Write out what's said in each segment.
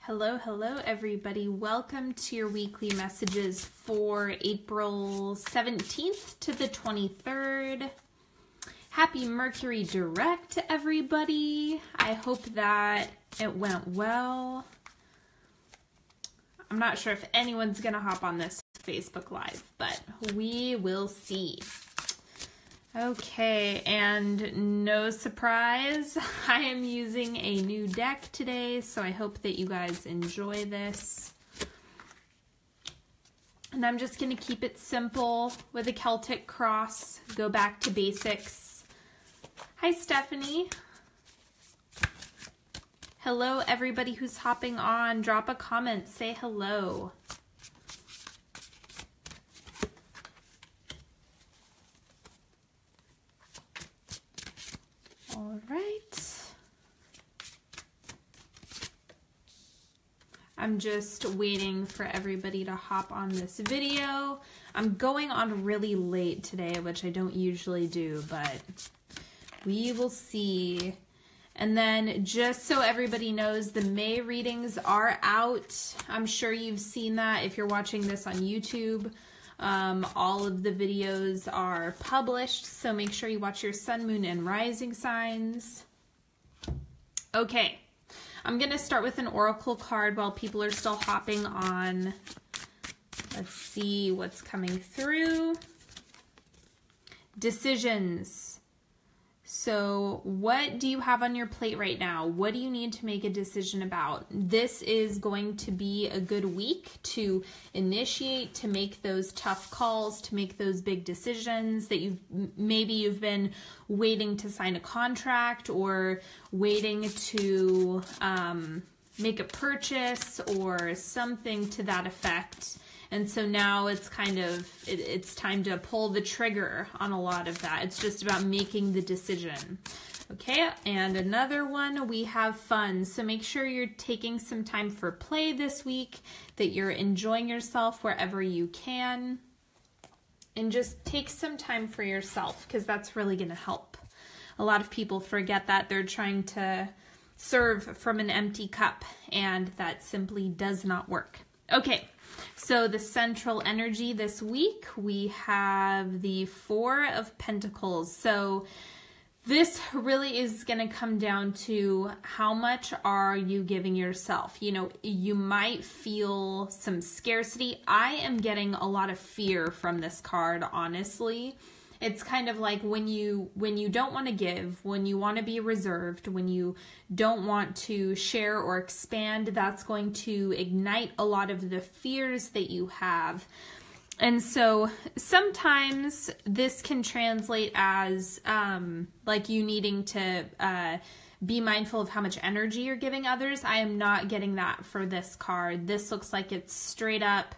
Hello, hello everybody. Welcome to your weekly messages for April 17th to the 23rd. Happy Mercury Direct, everybody. I hope that it went well. I'm not sure if anyone's going to hop on this Facebook Live, but we will see. Okay, and no surprise, I am using a new deck today, so I hope that you guys enjoy this. And I'm just going to keep it simple with a Celtic cross, go back to basics. Hi, Stephanie. Hello, everybody who's hopping on. Drop a comment, say hello. All right. I'm just waiting for everybody to hop on this video. I'm going on really late today, which I don't usually do, but we will see. And then just so everybody knows, the May readings are out. I'm sure you've seen that if you're watching this on YouTube. All of the videos are published, so make sure you watch your sun, moon, and rising signs. Okay, I'm going to start with an oracle card while people are still hopping on. Let's see what's coming through. Decisions. So what do you have on your plate right now? What do you need to make a decision about? This is going to be a good week to initiate, to make those tough calls, to make those big decisions that maybe you've been waiting to sign a contract or waiting to make a purchase or something to that effect. And so now it's kind of, it's time to pull the trigger on a lot of that. It's just about making the decision. Okay, and another one, we have fun. So make sure you're taking some time for play this week, that you're enjoying yourself wherever you can. And just take some time for yourself, because that's really going to help. A lot of people forget that they're trying to serve from an empty cup, and that simply does not work. Okay. So the central energy this week, we have the Four of Pentacles. So this really is going to come down to how much are you giving yourself? You know, you might feel some scarcity. I am getting a lot of fear from this card, honestly. It's kind of like when you don't want to give, when you want to be reserved, when you don't want to share or expand, that's going to ignite a lot of the fears that you have. And so sometimes this can translate as like you needing to be mindful of how much energy you're giving others. I am not getting that for this card. This looks like it's straight up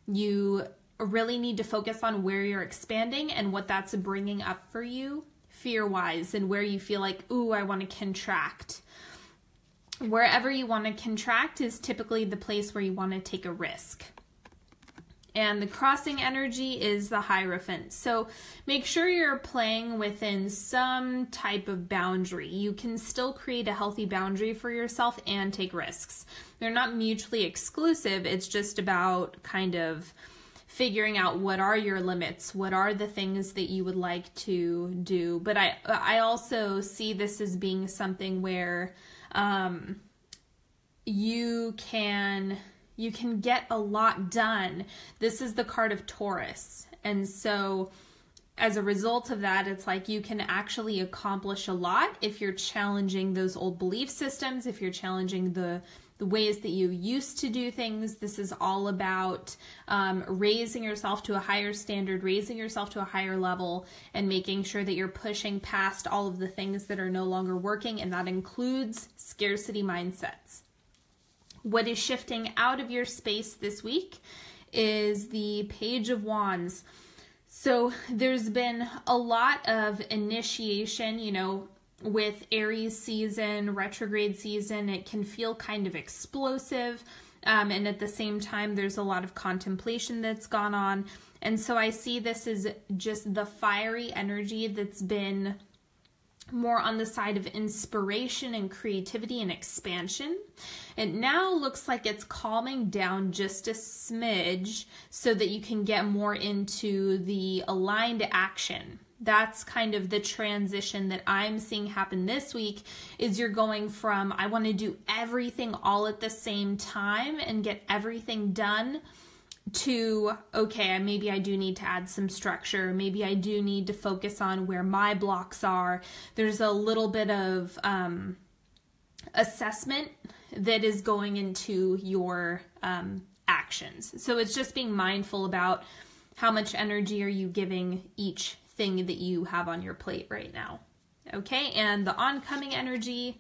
you really need to focus on where you're expanding and what that's bringing up for you fear-wise, and where you feel like, ooh, I want to contract. Wherever you want to contract is typically the place where you want to take a risk. And the crossing energy is the Hierophant. So make sure you're playing within some type of boundary. You can still create a healthy boundary for yourself and take risks. They're not mutually exclusive. It's just about kind of figuring out what are your limits, what are the things that you would like to do. But I also see this as being something where you can get a lot done. This is the card of Taurus. And so as a result of that, it's like you can actually accomplish a lot if you're challenging those old belief systems, if you're challenging the ways that you used to do things. This is all about raising yourself to a higher standard, raising yourself to a higher level, and making sure that you're pushing past all of the things that are no longer working, and that includes scarcity mindsets. What is shifting out of your space this week is the Page of Wands. So there's been a lot of initiation, you know, with Aries season, retrograde season. It can feel kind of explosive. And at the same time, there's a lot of contemplation that's gone on. And so I see this as just the fiery energy that's been more on the side of inspiration and creativity and expansion. It now looks like it's calming down just a smidge so that you can get more into the aligned action. That's kind of the transition that I'm seeing happen this week, is you're going from, I want to do everything all at the same time and get everything done, to, okay, maybe I do need to add some structure. Maybe I do need to focus on where my blocks are. There's a little bit of assessment that is going into your actions. So it's just being mindful about how much energy are you giving each thing that you have on your plate right now. Okay, and the oncoming energy,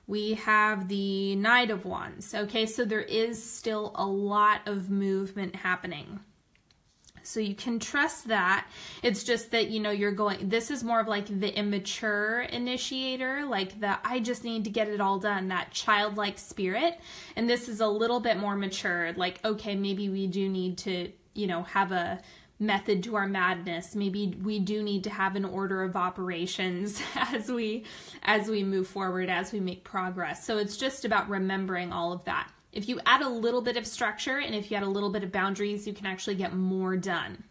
we have the Knight of Wands. Okay, so there is still a lot of movement happening. So you can trust that. It's just that, you're going, this is more of like the immature initiator, like the, I just need to get it all done, that childlike spirit. And this is a little bit more mature, like, okay, maybe we do need to, have a method to our madness. Maybe we do need to have an order of operations as we move forward, as we make progress. So it's just about remembering all of that. If you add a little bit of structure and if you add a little bit of boundaries, you can actually get more done.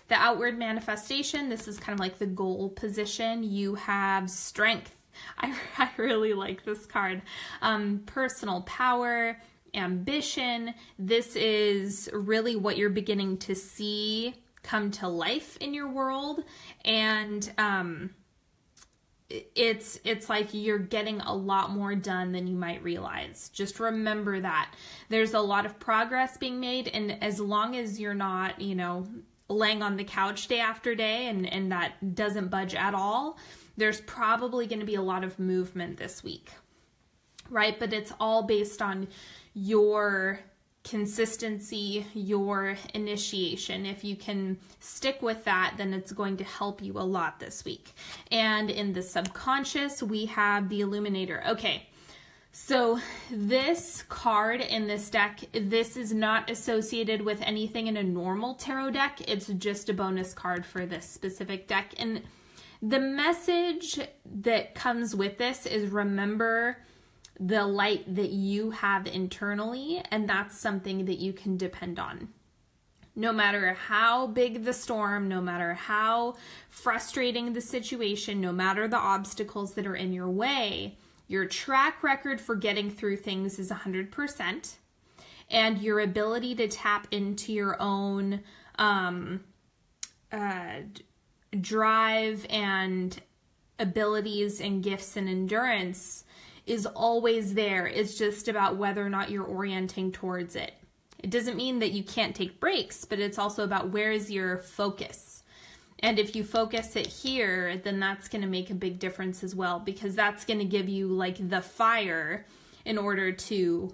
The outward manifestation, this is kind of like the goal position. You have strength. I really like this card. Personal power, ambition. This is really what you're beginning to see come to life in your world, and it's like you're getting a lot more done than you might realize. Just remember that there's a lot of progress being made, and as long as you're not laying on the couch day after day and that doesn't budge at all, there's probably going to be a lot of movement this week, right? But it's all based on your consistency, your initiation. If you can stick with that, then it's going to help you a lot this week. And in the subconscious, we have the Illuminator. Okay, so this card in this deck, this is not associated with anything in a normal tarot deck. It's just a bonus card for this specific deck. And the message that comes with this is, remember the light that you have internally, and that's something that you can depend on. No matter how big the storm, no matter how frustrating the situation, no matter the obstacles that are in your way, your track record for getting through things is 100%, and your ability to tap into your own drive and abilities and gifts and endurance is always there. It's just about whether or not you're orienting towards it. It doesn't mean that you can't take breaks, but it's also about where is your focus. And if you focus it here, then that's going to make a big difference as well, because that's going to give you like the fire in order to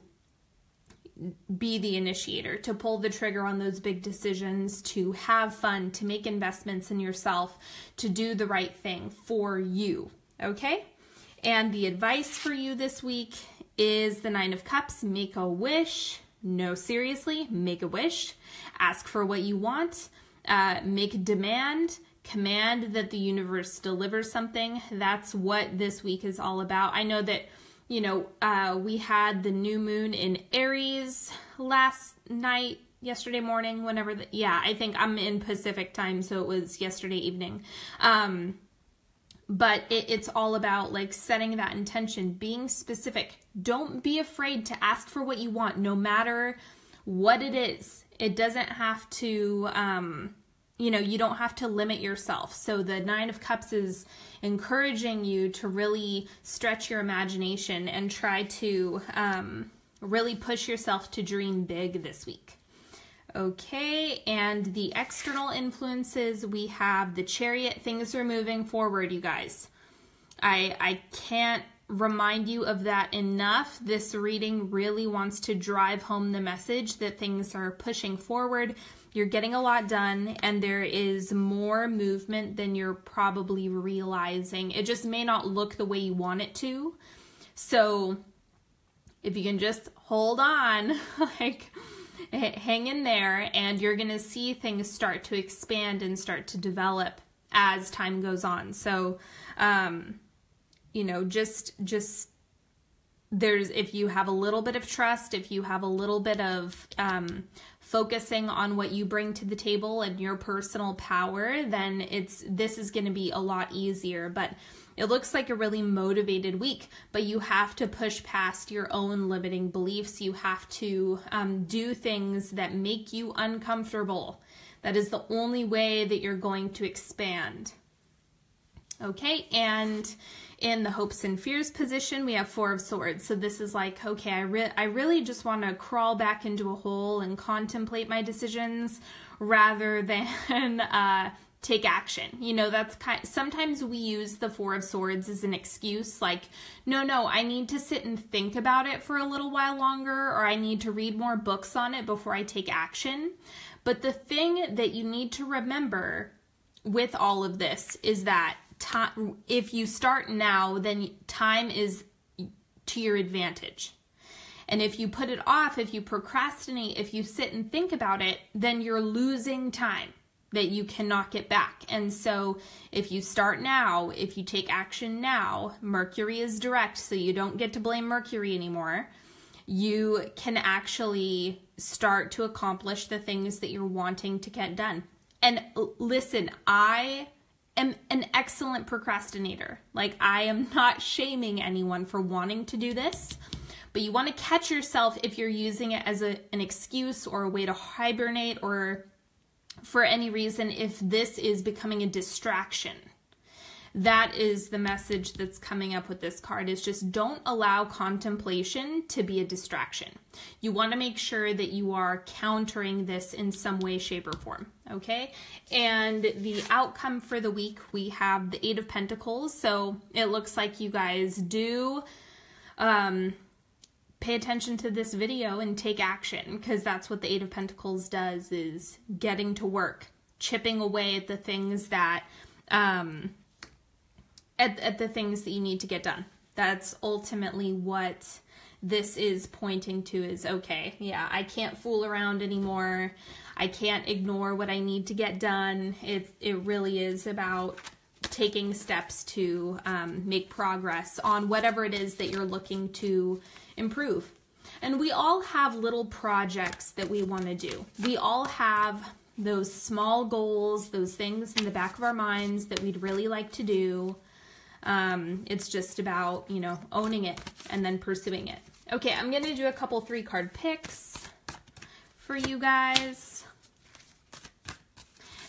be the initiator, to pull the trigger on those big decisions, to have fun, to make investments in yourself, to do the right thing for you. Okay? And the advice for you this week is the 9 of Cups. Make a wish. No, seriously, make a wish. Ask for what you want. Make a demand. Command that the universe delivers something. That's what this week is all about. I know that, we had the new moon in Aries last night, yesterday morning, whenever. I think I'm in Pacific time, so it was yesterday evening. But it's all about like setting that intention, being specific. Don't be afraid to ask for what you want, no matter what it is. It doesn't have to, you don't have to limit yourself. So the 9 of Cups is encouraging you to really stretch your imagination and try to really push yourself to dream big this week. Okay, and the external influences, we have the Chariot. Things are moving forward, you guys. I can't remind you of that enough. This reading really wants to drive home the message that things are pushing forward. You're getting a lot done, and there is more movement than you're probably realizing. It just may not look the way you want it to. So if you can just hold on, hang in there, and you're going to see things start to expand and start to develop as time goes on. So, you know, just if you have a little bit of trust, if you have a little bit of focusing on what you bring to the table and your personal power, then this is going to be a lot easier. But it looks like a really motivated week, but you have to push past your own limiting beliefs. You have to do things that make you uncomfortable. That is the only way that you're going to expand. Okay, and in the hopes and fears position, we have 4 of Swords. So this is like, okay, I really just want to crawl back into a hole and contemplate my decisions rather than take action. You know, that's sometimes we use the 4 of Swords as an excuse, like, no, I need to sit and think about it for a little while longer, or I need to read more books on it before I take action. But the thing that you need to remember with all of this is that if you start now, then time is to your advantage. And if you put it off, if you procrastinate, if you sit and think about it, then you're losing time that you cannot get back. And so if you start now, if you take action now, Mercury is direct, so you don't get to blame Mercury anymore. You can actually start to accomplish the things that you're wanting to get done. And listen, I am an excellent procrastinator. Like, I am not shaming anyone for wanting to do this, but you want to catch yourself if you're using it as an excuse or a way to hibernate, or for any reason, if this is becoming a distraction. That is the message that's coming up with this card, is just don't allow contemplation to be a distraction. You want to make sure that you are countering this in some way, shape, or form, okay? And the outcome for the week, we have the 8 of Pentacles. So it looks like you guys do pay attention to this video and take action, because that's what the 8 of Pentacles does, is getting to work, chipping away at the things that at the things that you need to get done. That's ultimately what this is pointing to, is, okay, yeah, I can't fool around anymore. I can't ignore what I need to get done. It really is about taking steps to make progress on whatever it is that you're looking to improve. And we all have little projects that we want to do. We all have those small goals, those things in the back of our minds that we'd really like to do. It's just about, you know, owning it and then pursuing it. Okay, I'm going to do a couple 3-card picks for you guys.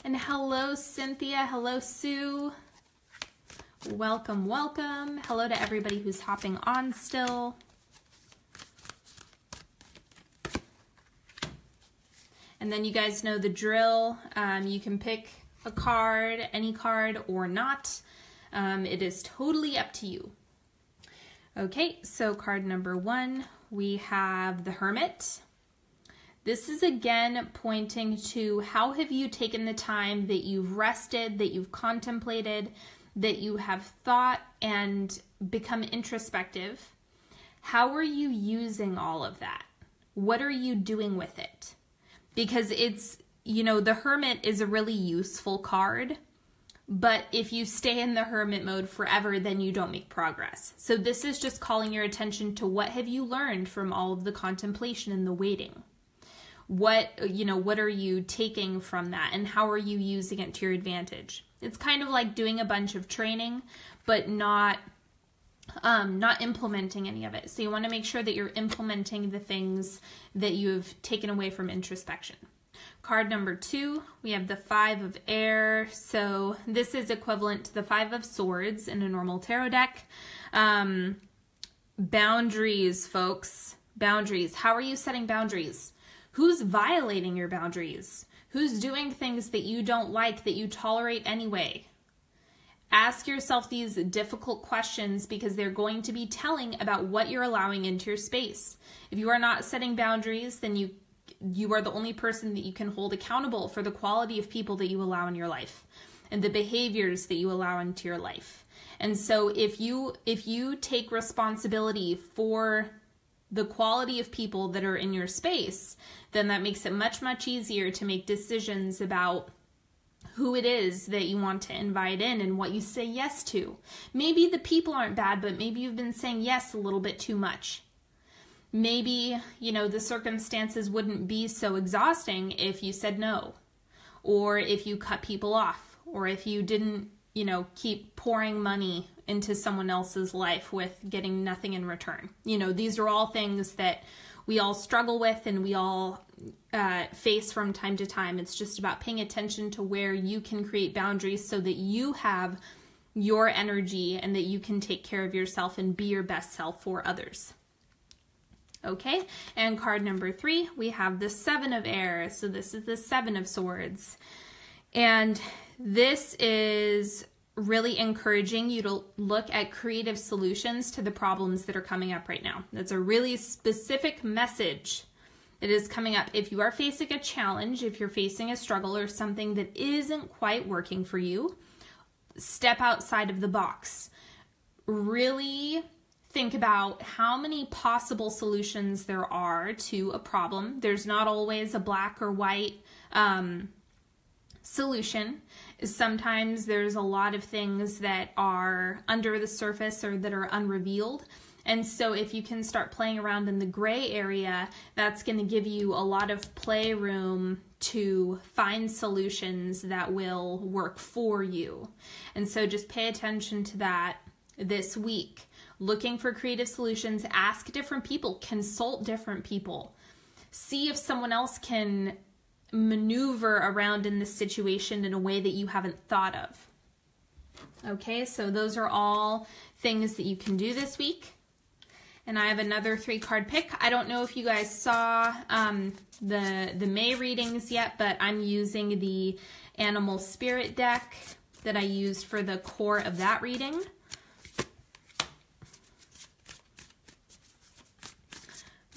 And hello, Cynthia. Hello, Sue. Welcome, welcome. Hello to everybody who's hopping on still. And then you guys know the drill. You can pick a card, any card, or not. It is totally up to you. Okay, so card number 1, we have the Hermit. This is again pointing to how have you taken the time that you've rested, that you've contemplated, that you have thought and become introspective. How are you using all of that? What are you doing with it? Because it's, you know, the Hermit is a really useful card. But if you stay in the hermit mode forever, then you don't make progress. So this is just calling your attention to what have you learned from all of the contemplation and the waiting. What are you taking from that, and how are you using it to your advantage? It's kind of like doing a bunch of training, but not implementing any of it. So you want to make sure that you're implementing the things that you've taken away from introspection. Card number 2, we have the 5 of Air. So this is equivalent to the 5 of Swords in a normal tarot deck. Boundaries, folks. Boundaries. How are you setting boundaries? Who's violating your boundaries? Who's doing things that you don't like, that you tolerate anyway? Ask yourself these difficult questions, because they're going to be telling about what you're allowing into your space. If you are not setting boundaries, then you are the only person that you can hold accountable for the quality of people that you allow in your life and the behaviors that you allow into your life. And so if you take responsibility for the quality of people that are in your space, then that makes it much, much easier to make decisions about who it is that you want to invite in and what you say yes to. Maybe the people aren't bad, but maybe you've been saying yes a little bit too much. Maybe, the circumstances wouldn't be so exhausting if you said no, or if you cut people off, or if you didn't, keep pouring money into someone else's life with getting nothing in return. These are all things that we all struggle with and we all face from time to time. It's just about paying attention to where you can create boundaries so that you have your energy and that you can take care of yourself and be your best self for others. Okay, and card number 3, we have the 7 of Air. So this is the 7 of Swords. And this is really encouraging you to look at creative solutions to the problems that are coming up right now. That's a really specific message that is coming up. If you are facing a challenge, if you're facing a struggle or something that isn't quite working for you, step outside of the box. Really think about how many possible solutions there are to a problem. There's not always a black or white solution. Sometimes there's a lot of things that are under the surface or that are unrevealed. And so if you can start playing around in the gray area, that's going to give you a lot of playroom to find solutions that will work for you. And so just pay attention to that this week. Looking for creative solutions, ask different people, consult different people. See if someone else can maneuver around in this situation in a way that you haven't thought of. Okay, so those are all things that you can do this week. And I have another 3-card pick. I don't know if you guys saw the May readings yet, but I'm using the Animal Spirit deck that I used for the core of that reading.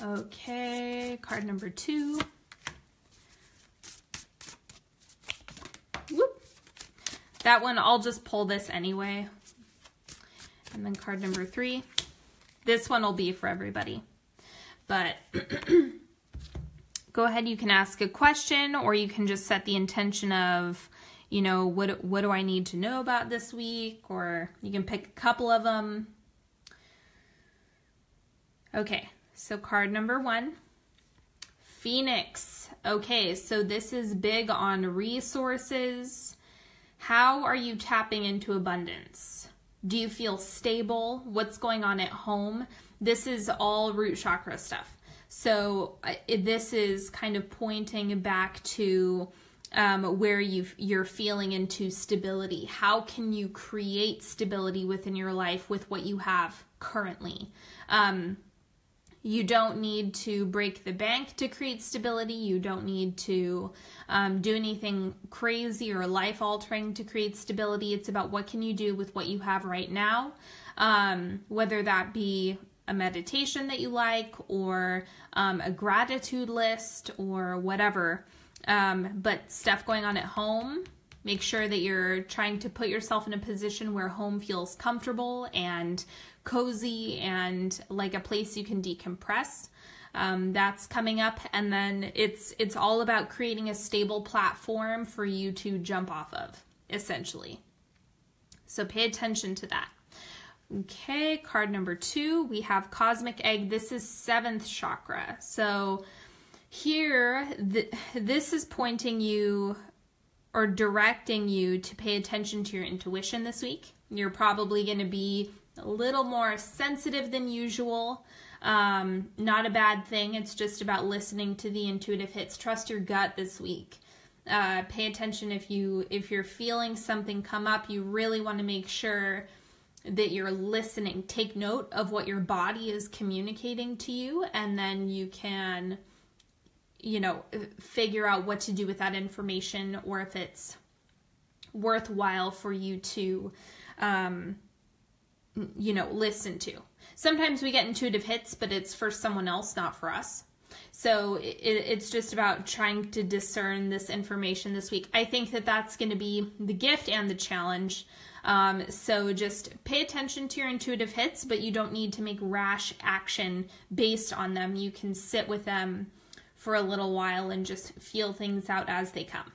Okay, card number 2. Whoop. That one, I'll just pull this anyway. And then card number 3. This one will be for everybody. But go ahead, you can ask a question, or you can just set the intention of, what do I need to know about this week? Or you can pick a couple of them. Okay. So card number 1, Phoenix. Okay, so this is big on resources. How are you tapping into abundance? Do you feel stable? What's going on at home? This is all root chakra stuff. So this is kind of pointing back to where you're feeling into stability. How can you create stability within your life with what you have currently? You don't need to break the bank to create stability. You don't need to do anything crazy or life-altering to create stability. It's about what can you do with what you have right now, whether that be a meditation that you like or a gratitude list or whatever. But stuff going on at home, make sure that you're trying to put yourself in a position where home feels comfortable and cozy and like a place you can decompress. That's coming up. And then it's all about creating a stable platform for you to jump off of, essentially. So pay attention to that. Okay, card number 2, we have Cosmic Egg. This is 7th chakra. So here, this is pointing you or directing you to pay attention to your intuition this week. You're probably going to be a little more sensitive than usual. Not a bad thing. It's just about listening to the intuitive hits. Trust your gut this week. Pay attention if you're feeling something come up. You really want to make sure that you're listening. Take note of what your body is communicating to you, and then you can, figure out what to do with that information, or if it's worthwhile for you to listen to. Sometimes we get intuitive hits, but it's for someone else, not for us. So it's just about trying to discern this information this week. I think that that's going to be the gift and the challenge. So just pay attention to your intuitive hits, but you don't need to make rash action based on them. You can sit with them for a little while and just feel things out as they come.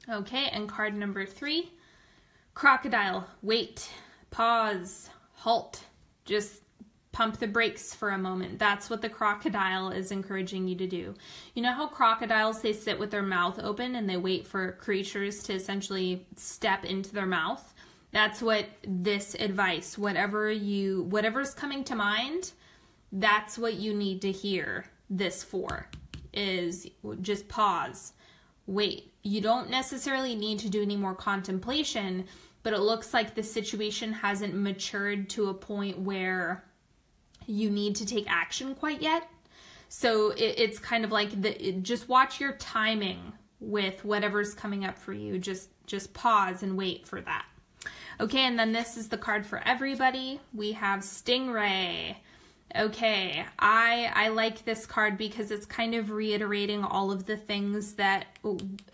Okay, and card number 3, crocodile. Wait, pause, halt, just pump the brakes for a moment. That's what the crocodile is encouraging you to do. You know how crocodiles, they sit with their mouth open and they wait for creatures to essentially step into their mouth? That's what this advice, whatever's coming to mind, that's what you need to hear this for, is just pause, wait. You don't necessarily need to do any more contemplation, but it looks like the situation hasn't matured to a point where you need to take action quite yet. So it's kind of like just watch your timing with whatever's coming up for you. Just pause and wait for that. Okay, and then this is the card for everybody. We have Stingray. Okay, I like this card because it's kind of reiterating all of the things that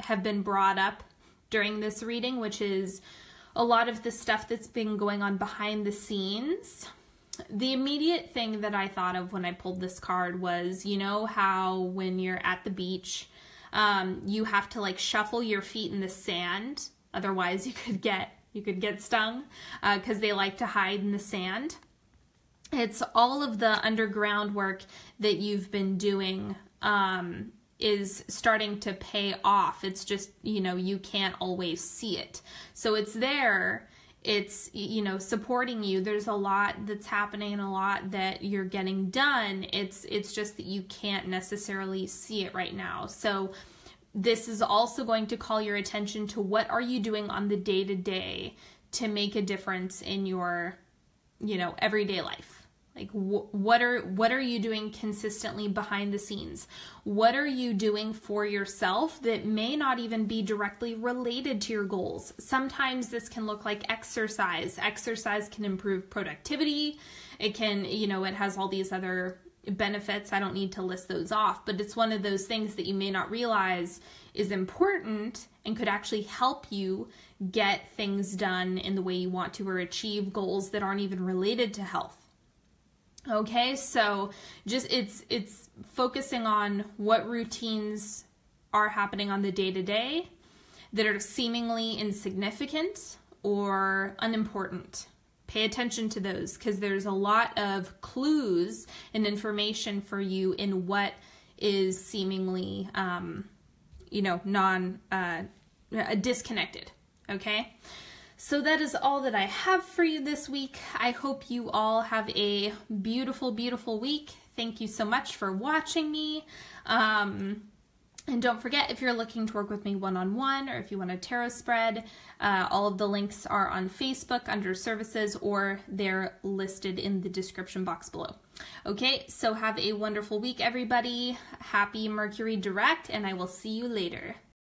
have been brought up during this reading, which is a lot of the stuff that's been going on behind the scenes. The immediate thing that I thought of when I pulled this card was, you know how when you're at the beach, you have to like shuffle your feet in the sand, otherwise you could get stung, because they like to hide in the sand. It's all of the underground work that you've been doing is starting to pay off. It's just, you can't always see it. So it's there. It's, supporting you. There's a lot that's happening and a lot that you're getting done. It's just that you can't necessarily see it right now. So this is also going to call your attention to what are you doing on the day-to-day to make a difference in your, everyday life. Like what are you doing consistently behind the scenes? What are you doing for yourself that may not even be directly related to your goals? Sometimes this can look like exercise. Exercise can improve productivity. It can, it has all these other benefits. I don't need to list those off, but it's one of those things that you may not realize is important and could actually help you get things done in the way you want to or achieve goals that aren't even related to health. Okay, so just it's focusing on what routines are happening on the day-to-day that are seemingly insignificant or unimportant. Pay attention to those because there's a lot of clues and information for you in what is seemingly, disconnected. Okay. So that is all that I have for you this week. I hope you all have a beautiful, beautiful week. Thank you so much for watching me. And don't forget, if you're looking to work with me one-on-one or if you want a tarot spread, all of the links are on Facebook under services or they're listed in the description box below. Okay, so have a wonderful week, everybody. Happy Mercury direct, and I will see you later.